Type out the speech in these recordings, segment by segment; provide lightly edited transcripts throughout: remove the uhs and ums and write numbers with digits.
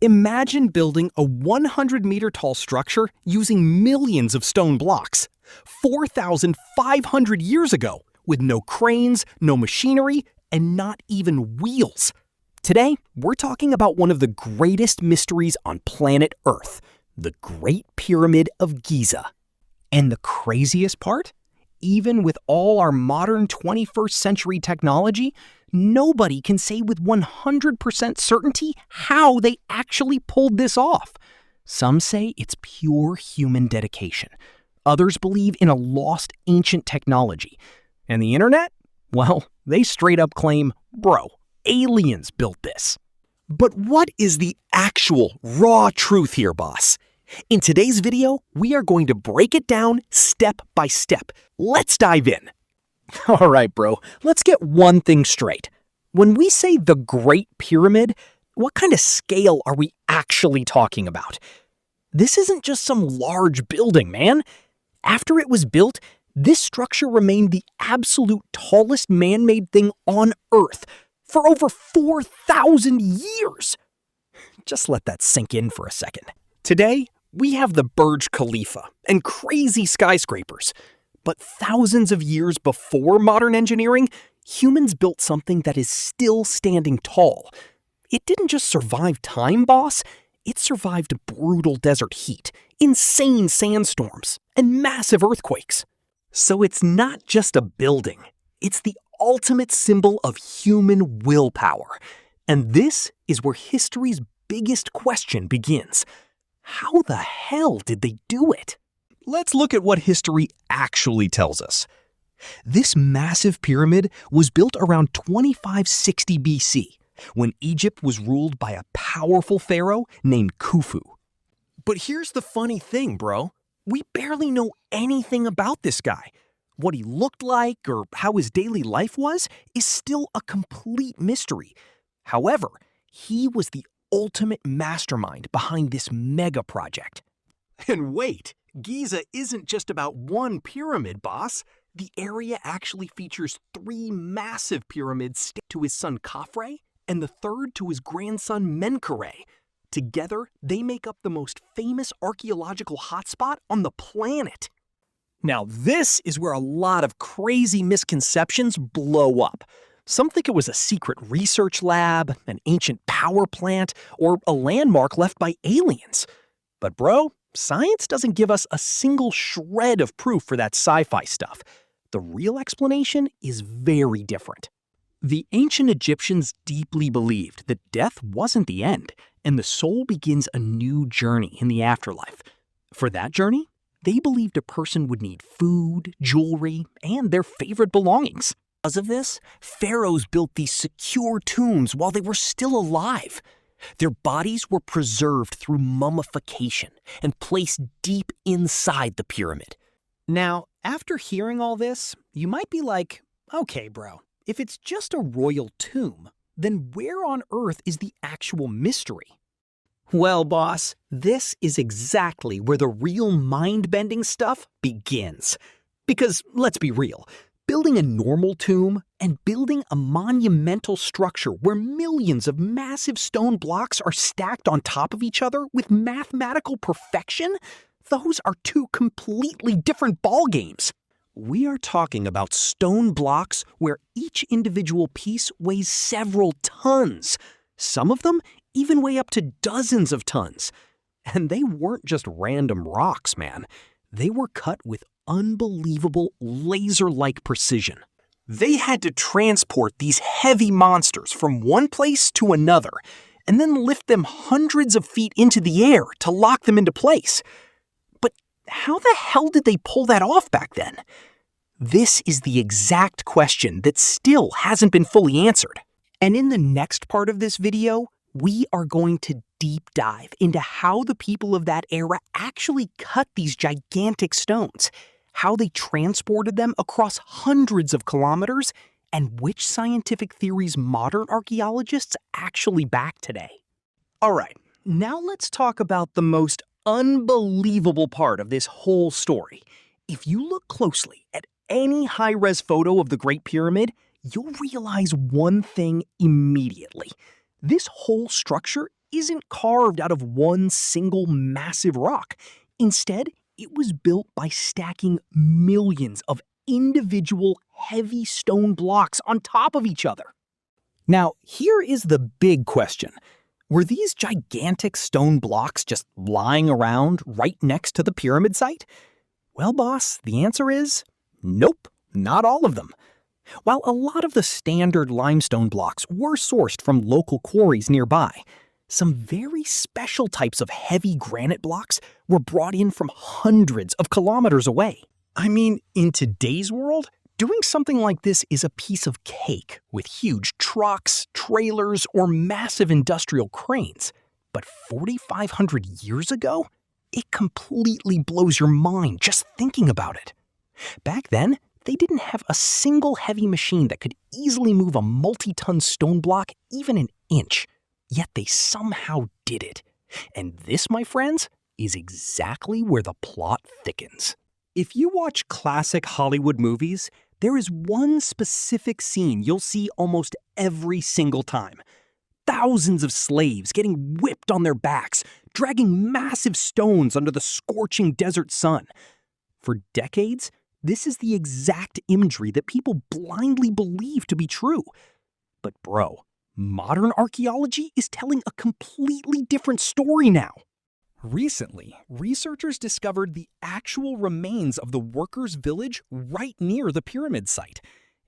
Imagine building a 100-meter-tall structure using millions of stone blocks, 4,500 years ago, with no cranes, no machinery, and not even wheels. Today, we're talking about one of the greatest mysteries on planet Earth, the Great Pyramid of Giza. And the craziest part? Even with all our modern 21st century technology, nobody can say with 100% certainty how they actually pulled this off. Some say it's pure human dedication. Others believe in a lost ancient technology. And the internet? Well, they straight up claim, bro, aliens built this. But what is the actual raw truth here, boss? In today's video, we are going to break it down step by step. Let's dive in. All right, bro, let's get one thing straight. When we say the Great Pyramid, what kind of scale are we actually talking about? This isn't just some large building, man. After it was built, this structure remained the absolute tallest man-made thing on Earth for over 4,000 years. Just let that sink in for a second. Today, we have the Burj Khalifa and crazy skyscrapers. But thousands of years before modern engineering, humans built something that is still standing tall. It didn't just survive time, boss. It survived brutal desert heat, insane sandstorms, and massive earthquakes. So it's not just a building. It's the ultimate symbol of human willpower. And this is where history's biggest question begins. How the hell did they do it? Let's look at what history actually tells us. This massive pyramid was built around 2560 BC, when Egypt was ruled by a powerful pharaoh named Khufu. But here's the funny thing, bro. We barely know anything about this guy. What he looked like or how his daily life was is still a complete mystery. However, he was the ultimate mastermind behind this mega project. And wait, Giza isn't just about one pyramid, boss. The area actually features 3 massive pyramids to his son Khafre and the third to his grandson Menkaure. Together, they make up the most famous archaeological hotspot on the planet. Now, this is where a lot of crazy misconceptions blow up. Some think it was a secret research lab, an ancient power plant, or a landmark left by aliens. But bro, science doesn't give us a single shred of proof for that sci-fi stuff. The real explanation is very different. The ancient Egyptians deeply believed that death wasn't the end, and the soul begins a new journey in the afterlife. For that journey, they believed a person would need food, jewelry, and their favorite belongings. Because of this, pharaohs built these secure tombs while they were still alive. Their bodies were preserved through mummification and placed deep inside the pyramid. Now, after hearing all this, you might be like, okay, bro, if it's just a royal tomb, then where on earth is the actual mystery? Well, boss, this is exactly where the real mind-bending stuff begins. Because, let's be real, building a normal tomb and building a monumental structure where millions of massive stone blocks are stacked on top of each other with mathematical perfection, those are two completely different ballgames. We are talking about stone blocks where each individual piece weighs several tons. Some of them even weigh up to dozens of tons. And they weren't just random rocks, man. They were cut with unbelievable laser-like precision. They had to transport these heavy monsters from one place to another and then lift them hundreds of feet into the air to lock them into place. But how the hell did they pull that off back then? This is the exact question that still hasn't been fully answered. And in the next part of this video, we are going to deep dive into how the people of that era actually cut these gigantic stones, how they transported them across hundreds of kilometers, and which scientific theories modern archaeologists actually back today. All right, now let's talk about the most unbelievable part of this whole story. If you look closely at any high-res photo of the Great Pyramid, you'll realize one thing immediately. This whole structure isn't carved out of one single massive rock. Instead, it was built by stacking millions of individual heavy stone blocks on top of each other. Now, here is the big question. Were these gigantic stone blocks just lying around right next to the pyramid site? Well, boss, the answer is nope, not all of them. While a lot of the standard limestone blocks were sourced from local quarries nearby, some very special types of heavy granite blocks were brought in from hundreds of kilometers away. I mean, in today's world, doing something like this is a piece of cake with huge trucks, trailers, or massive industrial cranes. But 4,500 years ago, it completely blows your mind just thinking about it. Back then, they didn't have a single heavy machine that could easily move a multi-ton stone block even an inch. Yet they somehow did it. And this, my friends, is exactly where the plot thickens. If you watch classic Hollywood movies, there is one specific scene you'll see almost every single time. Thousands of slaves getting whipped on their backs, dragging massive stones under the scorching desert sun. For decades, this is the exact imagery that people blindly believe to be true. But bro, modern archaeology is telling a completely different story now. Recently, researchers discovered the actual remains of the workers' village right near the pyramid site,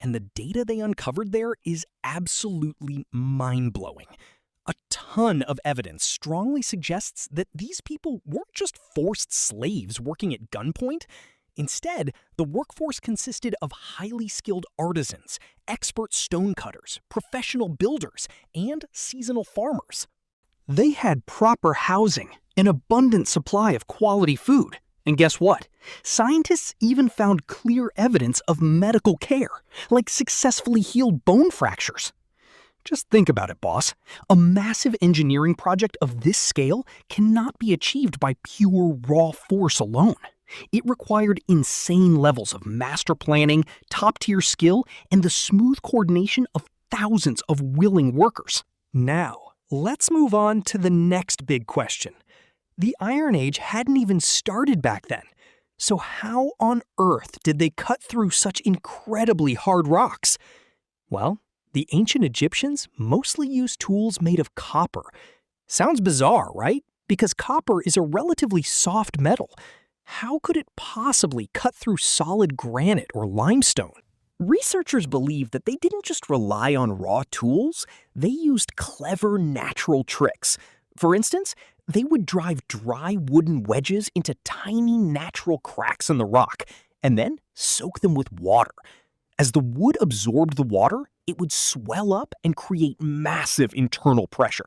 and the data they uncovered there is absolutely mind-blowing. A ton of evidence strongly suggests that these people weren't just forced slaves working at gunpoint. Instead, the workforce consisted of highly skilled artisans, expert stonecutters, professional builders, and seasonal farmers. They had proper housing, an abundant supply of quality food, and guess what? Scientists even found clear evidence of medical care, like successfully healed bone fractures. Just think about it, boss. A massive engineering project of this scale cannot be achieved by pure raw force alone. It required insane levels of master planning, top-tier skill, and the smooth coordination of thousands of willing workers. Now, let's move on to the next big question. The Iron Age hadn't even started back then. So how on earth did they cut through such incredibly hard rocks? Well, the ancient Egyptians mostly used tools made of copper. Sounds bizarre, right? Because copper is a relatively soft metal. How could it possibly cut through solid granite or limestone? Researchers believe that they didn't just rely on raw tools, they used clever natural tricks. For instance, they would drive dry wooden wedges into tiny natural cracks in the rock, and then soak them with water. As the wood absorbed the water, it would swell up and create massive internal pressure.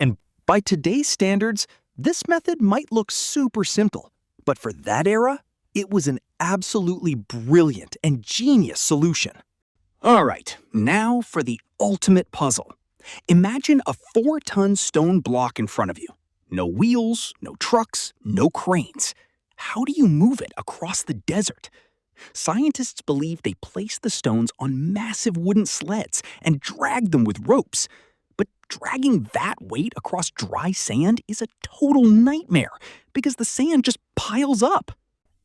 And by today's standards, this method might look super simple. But for that era, it was an absolutely brilliant and genius solution. All right, now for the ultimate puzzle. Imagine a 4-ton stone block in front of you. No wheels, no trucks, no cranes. How do you move it across the desert? Scientists believe they placed the stones on massive wooden sleds and dragged them with ropes. But dragging that weight across dry sand is a total nightmare because the sand just piles up.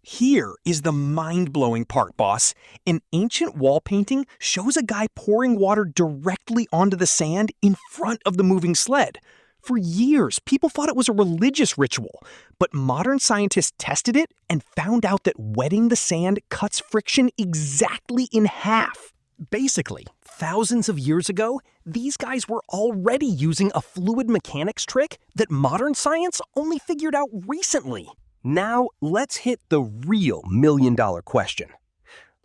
Here is the mind-blowing part, boss. An ancient wall painting shows a guy pouring water directly onto the sand in front of the moving sled. For years, people thought it was a religious ritual, but modern scientists tested it and found out that wetting the sand cuts friction exactly in half. Basically, thousands of years ago, these guys were already using a fluid mechanics trick that modern science only figured out recently. Now, let's hit the real million-dollar question.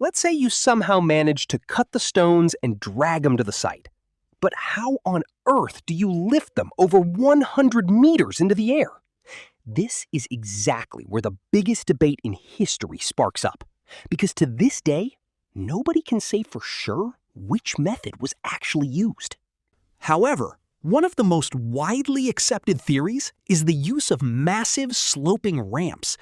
Let's say you somehow managed to cut the stones and drag them to the site. But how on earth do you lift them over 100 meters into the air? This is exactly where the biggest debate in history sparks up. Because to this day, nobody can say for sure which method was actually used. However, one of the most widely accepted theories is the use of massive sloping ramps.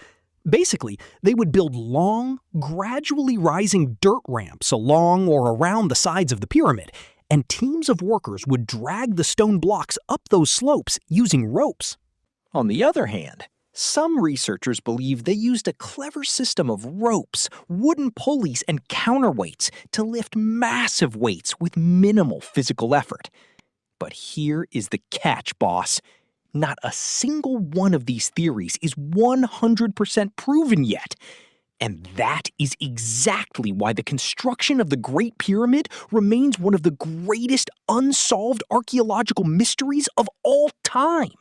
Basically, they would build long, gradually rising dirt ramps along or around the sides of the pyramid, and teams of workers would drag the stone blocks up those slopes using ropes. On the other hand, some researchers believe they used a clever system of ropes, wooden pulleys, and counterweights to lift massive weights with minimal physical effort. But here is the catch, boss. Not a single one of these theories is 100% proven yet. And that is exactly why the construction of the Great Pyramid remains one of the greatest unsolved archaeological mysteries of all time.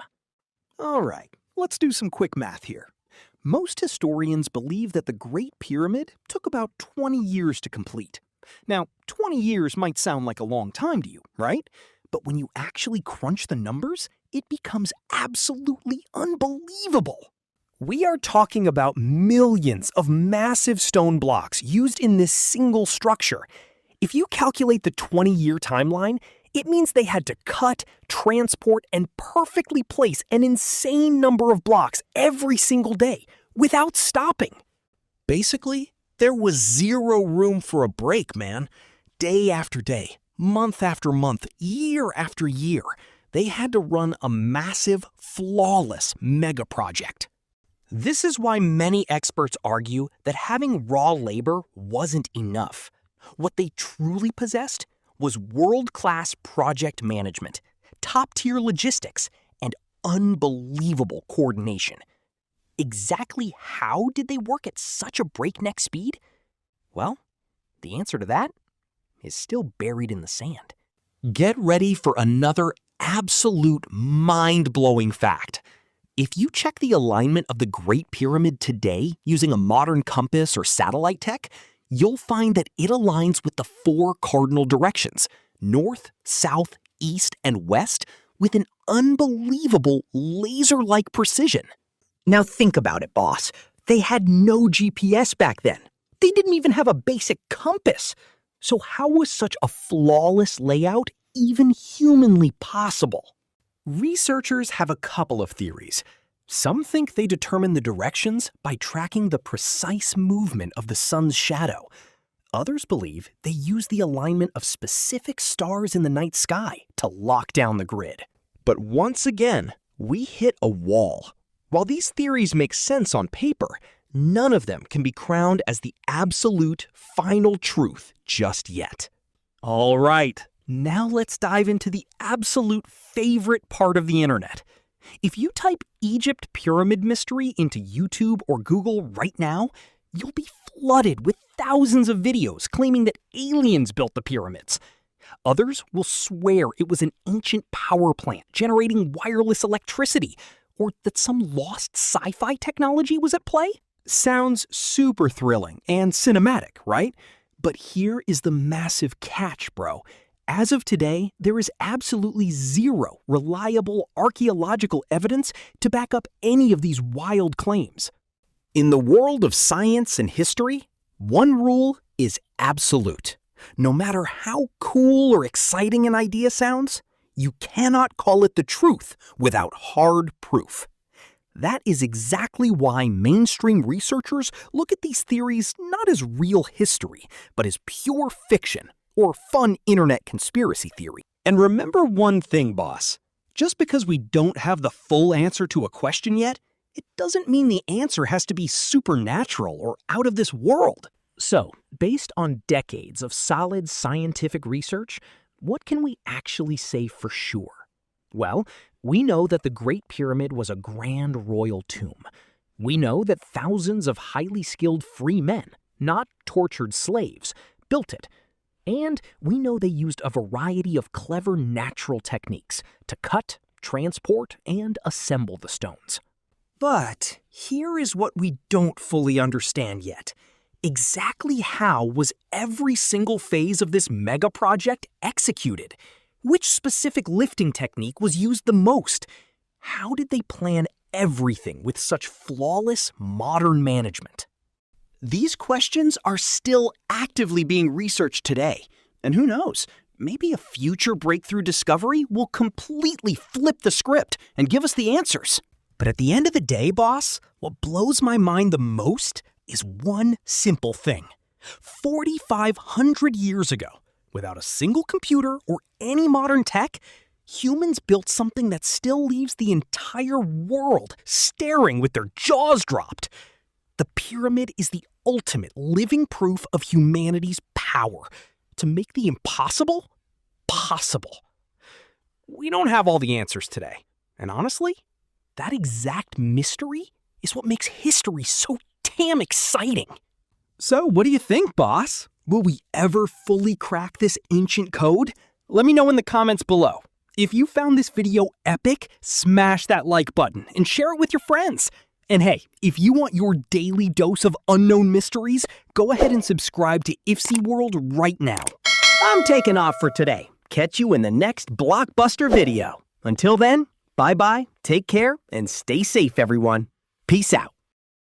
All right, let's do some quick math here. Most historians believe that the Great Pyramid took about 20 years to complete. Now, 20 years might sound like a long time to you, right? But when you actually crunch the numbers, it becomes absolutely unbelievable. We are talking about millions of massive stone blocks used in this single structure. If you calculate the 20-year timeline, it means they had to cut, transport, and perfectly place an insane number of blocks every single day without stopping. Basically, there was zero room for a break, man. Day after day, month after month, year after year, they had to run a massive, flawless mega project. This is why many experts argue that having raw labor wasn't enough. What they truly possessed was world-class project management, top-tier logistics, and unbelievable coordination. Exactly how did they work at such a breakneck speed? Well, the answer to that is still buried in the sand. Get ready for another absolute mind-blowing fact. If you check the alignment of the Great Pyramid today using a modern compass or satellite tech, you'll find that it aligns with the 4 cardinal directions, north, south, east, and west, with an unbelievable laser-like precision. Now think about it, boss. They had no GPS back then. They didn't even have a basic compass. So how was such a flawless layout even humanly possible? Researchers have a couple of theories. Some think they determine the directions by tracking the precise movement of the sun's shadow. Others believe they use the alignment of specific stars in the night sky to lock down the grid. But once again, we hit a wall. While these theories make sense on paper, none of them can be crowned as the absolute final truth just yet. All right. Now let's dive into the absolute favorite part of the internet. If you type Egypt Pyramid Mystery into YouTube or Google right now, you'll be flooded with thousands of videos claiming that aliens built the pyramids. Others will swear it was an ancient power plant generating wireless electricity, or that some lost sci-fi technology was at play. Sounds super thrilling and cinematic, right? But here is the massive catch, bro. As of today, there is absolutely zero reliable archaeological evidence to back up any of these wild claims. In the world of science and history, one rule is absolute. No matter how cool or exciting an idea sounds, you cannot call it the truth without hard proof. That is exactly why mainstream researchers look at these theories not as real history, but as pure fiction or fun internet conspiracy theory. And remember one thing, boss. Just because we don't have the full answer to a question yet, it doesn't mean the answer has to be supernatural or out of this world. So, based on decades of solid scientific research, what can we actually say for sure? Well, we know that the Great Pyramid was a grand royal tomb. We know that thousands of highly skilled free men, not tortured slaves, built it. And we know they used a variety of clever natural techniques to cut, transport, and assemble the stones. But here is what we don't fully understand yet. Exactly how was every single phase of this mega project executed? Which specific lifting technique was used the most? How did they plan everything with such flawless modern management? These questions are still actively being researched today. And who knows, maybe a future breakthrough discovery will completely flip the script and give us the answers. But at the end of the day, boss, what blows my mind the most is one simple thing. 4,500 years ago, Without a single computer or any modern tech, humans built something that still leaves the entire world staring with their jaws dropped. The pyramid is the ultimate living proof of humanity's power to make the impossible possible. We don't have all the answers today, and honestly, that exact mystery is what makes history so damn exciting. So, what do you think, boss? Will we ever fully crack this ancient code? Let me know in the comments below. If you found this video epic, smash that like button and share it with your friends. And hey, if you want your daily dose of unknown mysteries, go ahead and subscribe to Ifsi World right now. I'm taking off for today. Catch you in the next blockbuster video. Until then, bye-bye, take care, and stay safe, everyone. Peace out.